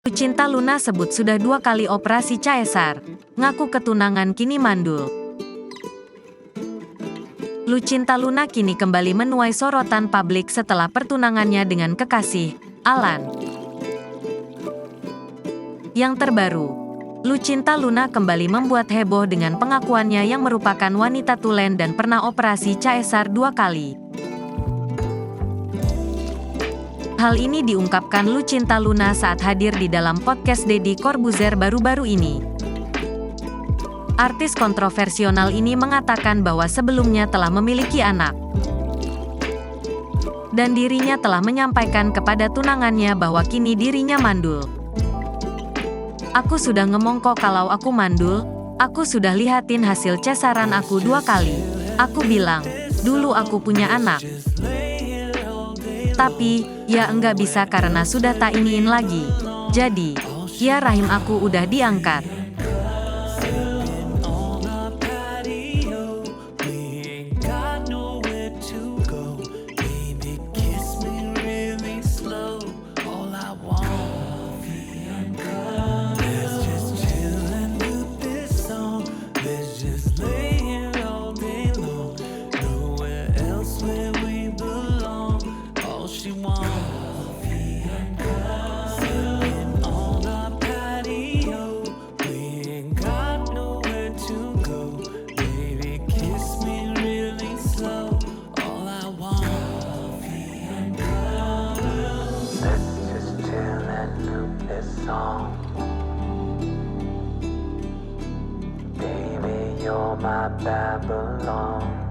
Lucinta Luna sebut sudah 2 kali operasi caesar. Ngaku ketunangan kini mandul. Lucinta Luna kini kembali menuai sorotan publik setelah pertunangannya dengan kekasih, Alan. Yang terbaru, Lucinta Luna kembali membuat heboh dengan pengakuannya yang merupakan wanita tulen dan pernah operasi caesar 2 kali. Hal ini diungkapkan Lucinta Luna saat hadir di dalam podcast Deddy Corbuzier baru-baru ini. Artis kontroversial ini mengatakan bahwa sebelumnya telah memiliki anak. Dan dirinya telah menyampaikan kepada tunangannya bahwa kini dirinya mandul. Aku sudah ngomong kok kalau aku mandul, aku sudah lihatin hasil cesaran aku 2 kali. Aku bilang, dulu aku punya anak. Tapi, ya enggak bisa karena sudah tak iniin lagi. Jadi, ya rahim aku udah diangkat. Baby, you're my Babylon.